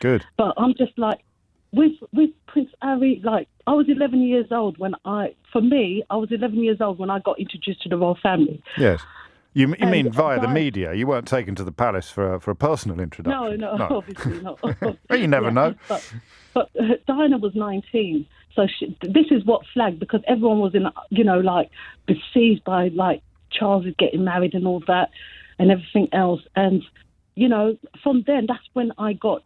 Good. But I'm just like, with Prince Harry, like, I was 11 years old when I was 11 years old when I got introduced to the royal family. Yes. You mean via the media? You weren't taken to the palace for a personal introduction? No, obviously not. Well, you never know. But Diana was 19, so this is what flagged, because everyone was besieged by, like, Charles is getting married and all that and everything else. And, from then, that's when I got,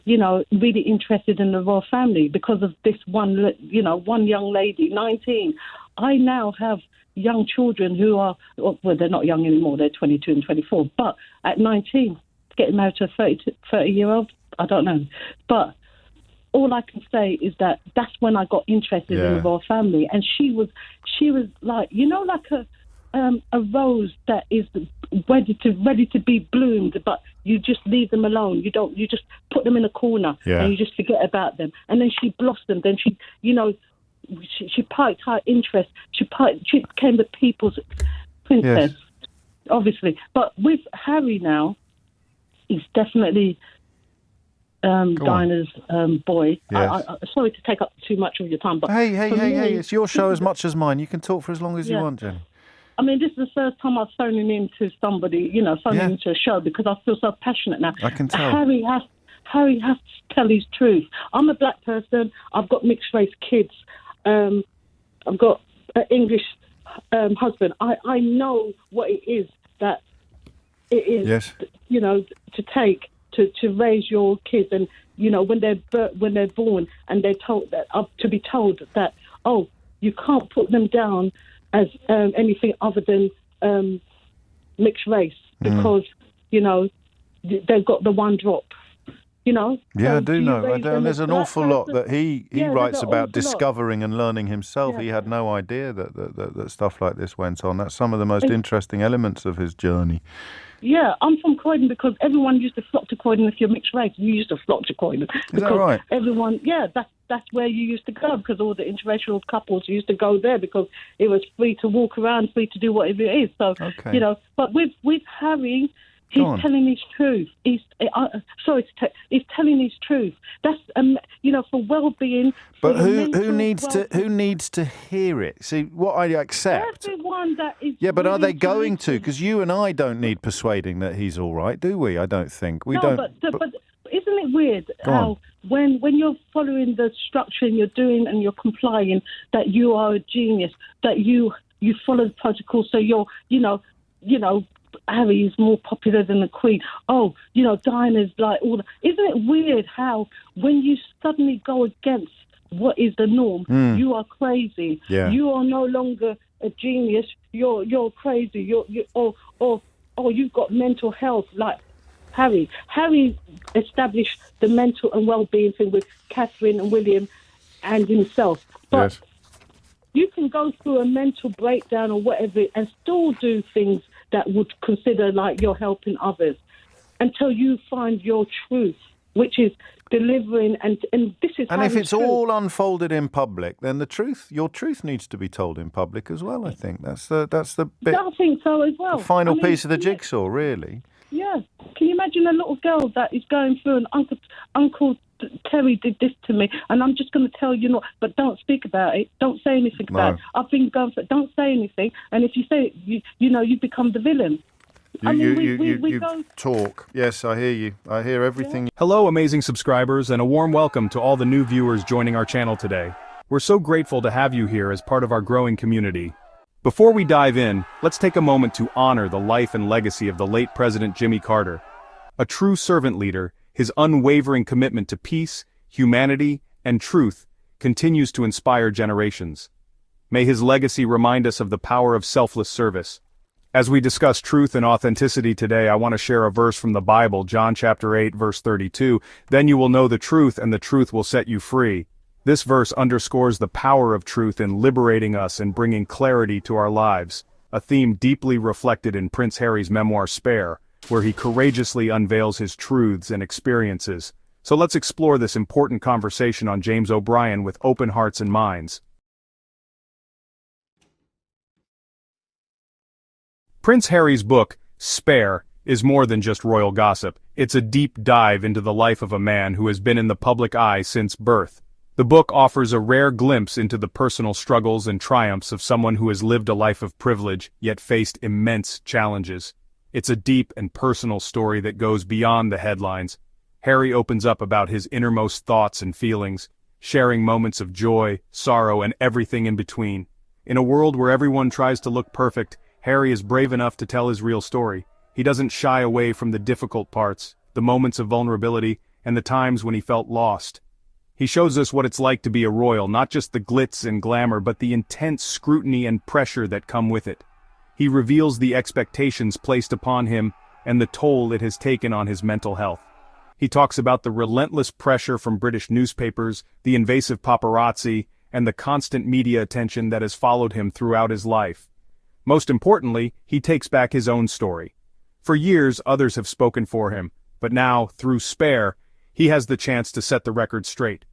really interested in the royal family, because of this one young lady, 19. I now have young children who are, well, they're not young anymore, they're 22 and 24, but at 19, getting married to a 30-year-old, I don't know. But all I can say is that that's when I got interested in the royal family. And she was like, like a rose that is ready to be bloomed, but you just leave them alone. You just put them in a corner and you just forget about them. And then she blossomed. Then she piked her interest. She became the people's princess, obviously. But with Harry now, he's definitely Diana's boy. Yes. Sorry to take up too much of your time, but hey! It's your show as much as mine. You can talk for as long as you want, Jenny. I mean, this is the first time I've phoning into somebody, phoning into a show, because I feel so passionate now. I can tell. Harry has to tell his truth. I'm a black person. I've got mixed race kids. I've got an English husband. I know what it is that it is, to take to raise your kids, and when they're born and they're told that to be told that, oh, you can't put them down as anything other than mixed race, because they've got the one drop. Yeah, I do know. And there's an awful lot that he writes about discovering and learning himself. He had no idea that stuff like this went on. That's some of the most interesting elements of his journey. Yeah, I'm from Croydon, because everyone used to flock to Croydon. If you're mixed race, you used to flock to Croydon. Is that right? Everyone, that's where you used to go, because all the interracial couples used to go there, because it was free to walk around, free to do whatever it is. So, but with Harry, he's telling his truth. He's telling his truth. That's for well-being. But who needs to hear it? See, what I accept. Everyone that is. Yeah, but are they going to? Because you and I don't need persuading that he's all right, do we? I don't think we don't. But isn't it weird how when you're following the structure and you're doing and you're complying, that you are a genius, that you follow the protocol, so you're Harry is more popular than the Queen. Oh, Diana's like all that. Isn't it weird how when you suddenly go against what is the norm, you are crazy. Yeah. You are no longer a genius. You're crazy. You've got mental health. Like Harry established the mental and well-being thing with Catherine and William and himself. But you can go through a mental breakdown or whatever and still do things that would consider like you're helping others, until you find your truth, which is delivering, and this is. And if it's all unfolded in public, then your truth needs to be told in public as well. I think that's the bit. I think so as well. The final piece of the jigsaw, really. Yeah. Can you imagine a little girl that is going through, and Uncle Terry did this to me, and I'm just going to tell you not, but don't speak about it. Don't say anything about it. I've been going for it. Don't say anything. And if you say it, you become the villain. You talk. Yes, I hear you. I hear everything. Hello, amazing subscribers, and a warm welcome to all the new viewers joining our channel today. We're so grateful to have you here as part of our growing community. Before we dive in, let's take a moment to honor the life and legacy of the late President Jimmy Carter. A true servant leader, his unwavering commitment to peace, humanity, and truth continues to inspire generations. May his legacy remind us of the power of selfless service. As we discuss truth and authenticity today, I want to share a verse from the Bible, John chapter 8, verse 32. Then you will know the truth, and the truth will set you free. This verse underscores the power of truth in liberating us and bringing clarity to our lives, a theme deeply reflected in Prince Harry's memoir Spare, where he courageously unveils his truths and experiences. So let's explore this important conversation on James O'Brien with open hearts and minds. Prince Harry's book, Spare, is more than just royal gossip. It's a deep dive into the life of a man who has been in the public eye since birth. The book offers a rare glimpse into the personal struggles and triumphs of someone who has lived a life of privilege, yet faced immense challenges. It's a deep and personal story that goes beyond the headlines. Harry opens up about his innermost thoughts and feelings, sharing moments of joy, sorrow, and everything in between. In a world where everyone tries to look perfect, Harry is brave enough to tell his real story. He doesn't shy away from the difficult parts, the moments of vulnerability, and the times when he felt lost. He shows us what it's like to be a royal, not just the glitz and glamour, but the intense scrutiny and pressure that come with it. He reveals the expectations placed upon him and the toll it has taken on his mental health. He talks about the relentless pressure from British newspapers, the invasive paparazzi, and the constant media attention that has followed him throughout his life. Most importantly, he takes back his own story. For years, others have spoken for him, but now, through Spare, he has the chance to set the record straight.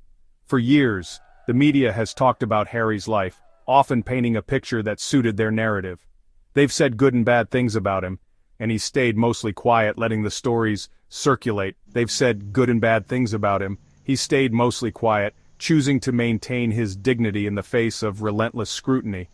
For years, the media has talked about Harry's life, often painting a picture that suited their narrative. They've said good and bad things about him, and he's stayed mostly quiet, letting the stories circulate. They've said good and bad things about him. He stayed mostly quiet, choosing to maintain his dignity in the face of relentless scrutiny.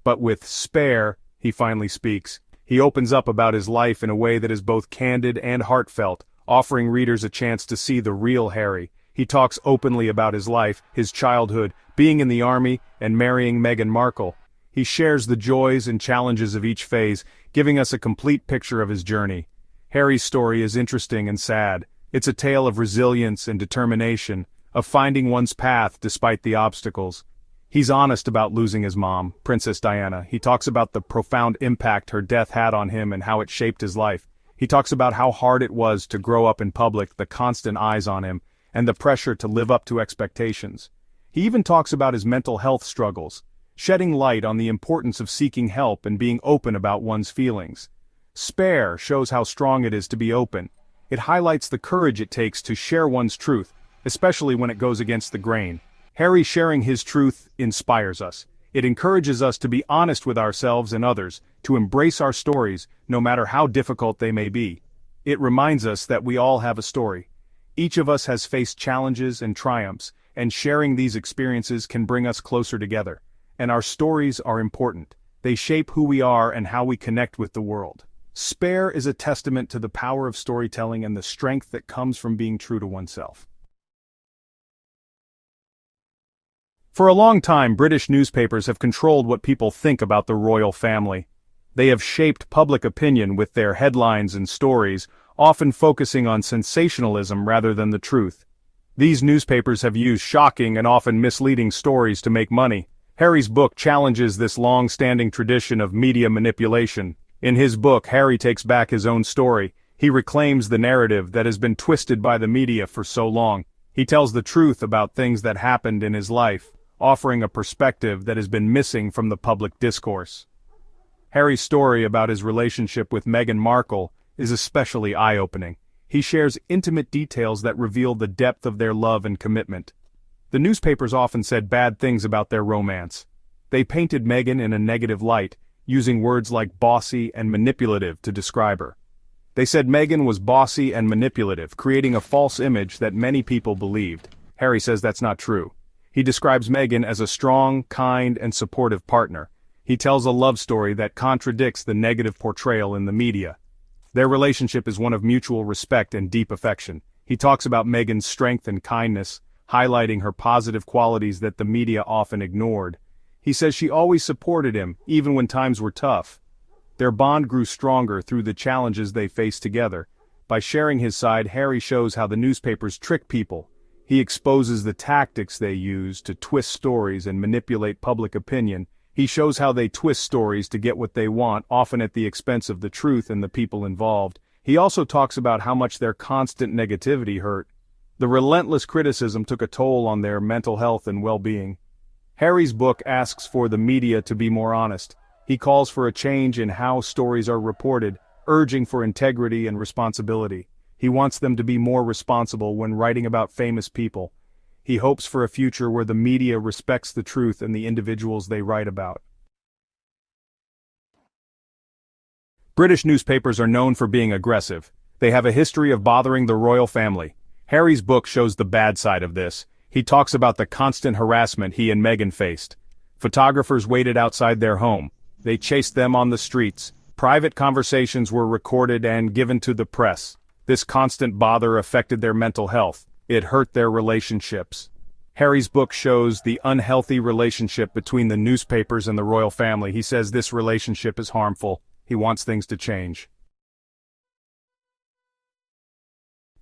But with Spare, he finally speaks. He opens up about his life in a way that is both candid and heartfelt, offering readers a chance to see the real Harry. He talks openly about his life, his childhood, being in the army, and marrying Meghan Markle. He shares the joys and challenges of each phase, giving us a complete picture of his journey. Harry's story is interesting and sad. It's a tale of resilience and determination, of finding one's path despite the obstacles. He's honest about losing his mom, Princess Diana. He talks about the profound impact her death had on him and how it shaped his life. He talks about how hard it was to grow up in public, the constant eyes on him, and the pressure to live up to expectations. He even talks about his mental health struggles, shedding light on the importance of seeking help and being open about one's feelings. Spare shows how strong it is to be open. It highlights the courage it takes to share one's truth, especially when it goes against the grain. Harry sharing his truth inspires us. It encourages us to be honest with ourselves and others, to embrace our stories, no matter how difficult they may be. It reminds us that we all have a story. Each of us has faced challenges and triumphs, and sharing these experiences can bring us closer together. And our stories are important. They shape who we are and how we connect with the world. Spare is a testament to the power of storytelling and the strength that comes from being true to oneself. For a long time, British newspapers have controlled what people think about the royal family. They have shaped public opinion with their headlines and stories, often focusing on sensationalism rather than the truth. These newspapers have used shocking and often misleading stories to make money. Harry's book challenges this long-standing tradition of media manipulation. In his book, Harry takes back his own story. He reclaims the narrative that has been twisted by the media for so long. He tells the truth about things that happened in his life, offering a perspective that has been missing from the public discourse. Harry's story about his relationship with Meghan Markle is especially eye-opening. He shares intimate details that reveal the depth of their love and commitment. The newspapers often said bad things about their romance. They painted Meghan in a negative light, using words like bossy and manipulative to describe her. They said Meghan was bossy and manipulative, creating a false image that many people believed. Harry says that's not true. He describes Meghan as a strong, kind, and supportive partner. He tells a love story that contradicts the negative portrayal in the media. Their relationship is one of mutual respect and deep affection. He talks about Meghan's strength and kindness, highlighting her positive qualities that the media often ignored. He says she always supported him, even when times were tough. Their bond grew stronger through the challenges they faced together. By sharing his side, Harry shows how the newspapers trick people. He exposes the tactics they use to twist stories and manipulate public opinion. He shows how they twist stories to get what they want, often at the expense of the truth and the people involved. He also talks about how much their constant negativity hurt. The relentless criticism took a toll on their mental health and well-being. Harry's book asks for the media to be more honest. He calls for a change in how stories are reported, urging for integrity and responsibility. He wants them to be more responsible when writing about famous people. He hopes for a future where the media respects the truth and the individuals they write about. British newspapers are known for being aggressive. They have a history of bothering the royal family. Harry's book shows the bad side of this. He talks about the constant harassment he and Meghan faced. Photographers waited outside their home. They chased them on the streets. Private conversations were recorded and given to the press. This constant bother affected their mental health. It hurt their relationships. Harry's book shows the unhealthy relationship between the newspapers and the royal family. He says this relationship is harmful. He wants things to change.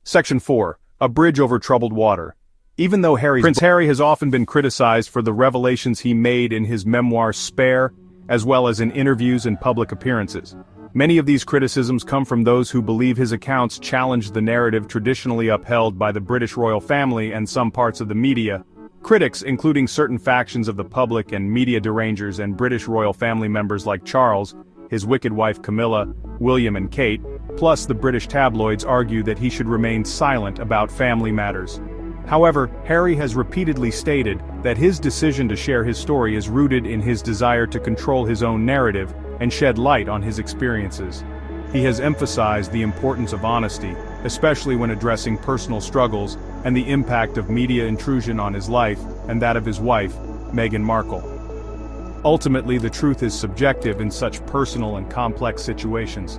Section 4. A bridge over troubled water. Even though Prince Harry has often been criticized for the revelations he made in his memoir Spare, as well as in interviews and public appearances, many of these criticisms come from those who believe his accounts challenge the narrative traditionally upheld by the British royal family and some parts of the media. Critics, including certain factions of the public and media derangers and British royal family members like Charles, his wicked wife Camilla, William and Kate, plus the British tabloids, argue that he should remain silent about family matters. However, Harry has repeatedly stated that his decision to share his story is rooted in his desire to control his own narrative and shed light on his experiences. He has emphasized the importance of honesty, especially when addressing personal struggles and the impact of media intrusion on his life and that of his wife, Meghan Markle. Ultimately, the truth is subjective in such personal and complex situations.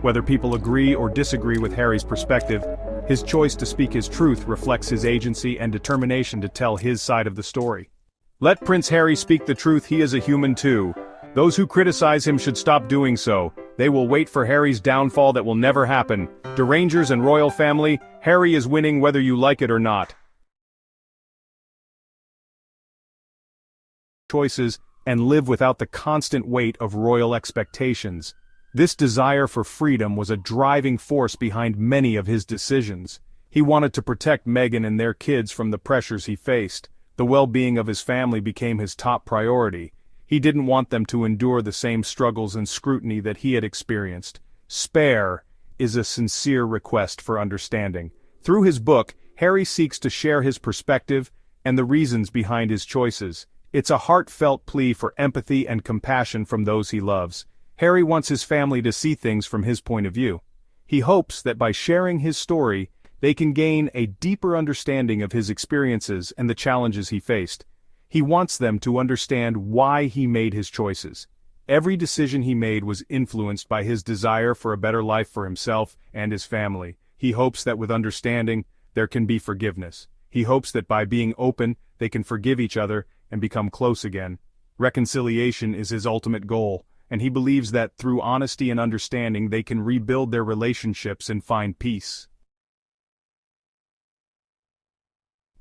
Whether people agree or disagree with Harry's perspective, his choice to speak his truth reflects his agency and determination to tell his side of the story. Let Prince Harry speak the truth. He is a human too. Those who criticize him should stop doing so. They will wait for Harry's downfall that will never happen. Derangers and royal family, Harry is winning whether you like it or not. Choices and live without the constant weight of royal expectations. This desire for freedom was a driving force behind many of his decisions. He wanted to protect Meghan and their kids from the pressures he faced. The well-being of his family became his top priority. He didn't want them to endure the same struggles and scrutiny that he had experienced. Spare is a sincere request for understanding. Through his book, Harry seeks to share his perspective and the reasons behind his choices. It's a heartfelt plea for empathy and compassion from those he loves. Harry wants his family to see things from his point of view. He hopes that by sharing his story, they can gain a deeper understanding of his experiences and the challenges he faced. He wants them to understand why he made his choices. Every decision he made was influenced by his desire for a better life for himself and his family. He hopes that with understanding, there can be forgiveness. He hopes that by being open, they can forgive each other and become close again. Reconciliation is his ultimate goal, and he believes that through honesty and understanding they can rebuild their relationships and find peace.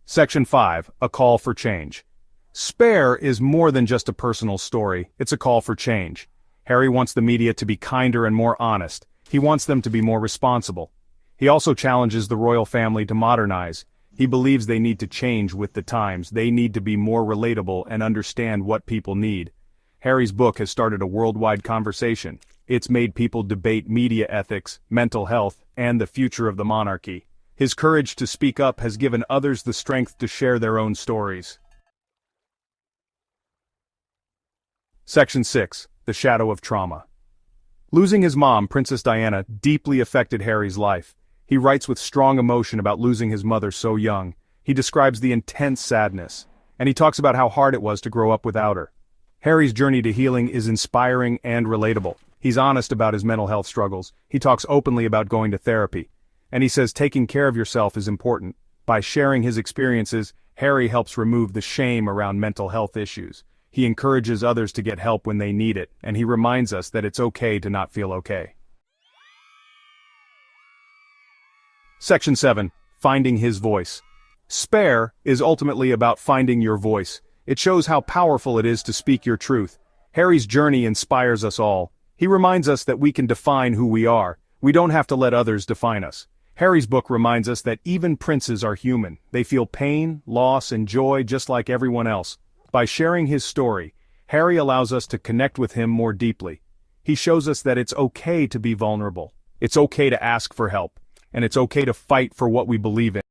Section 5. A Call for Change. Spare is more than just a personal story, it's a call for change. Harry wants the media to be kinder and more honest. He wants them to be more responsible. He also challenges the royal family to modernize. He believes they need to change with the times. They need to be more relatable and understand what people need. Harry's book has started a worldwide conversation. It's made people debate media ethics, mental health, and the future of the monarchy. His courage to speak up has given others the strength to share their own stories. Section 6. The Shadow of Trauma. Losing his mom, Princess Diana, deeply affected Harry's life. He writes with strong emotion about losing his mother so young. He describes the intense sadness, and he talks about how hard it was to grow up without her. Harry's journey to healing is inspiring and relatable. He's honest about his mental health struggles. He talks openly about going to therapy. And he says taking care of yourself is important. By sharing his experiences, Harry helps remove the shame around mental health issues. He encourages others to get help when they need it, and he reminds us that it's okay to not feel okay. Section 7. Finding his voice. Spare is ultimately about finding your voice. It shows how powerful it is to speak your truth. Harry's journey inspires us all. He reminds us that we can define who we are. We don't have to let others define us. Harry's book reminds us that even princes are human. They feel pain, loss, and joy just like everyone else. By sharing his story, Harry allows us to connect with him more deeply. He shows us that it's okay to be vulnerable. It's okay to ask for help. And it's okay to fight for what we believe in.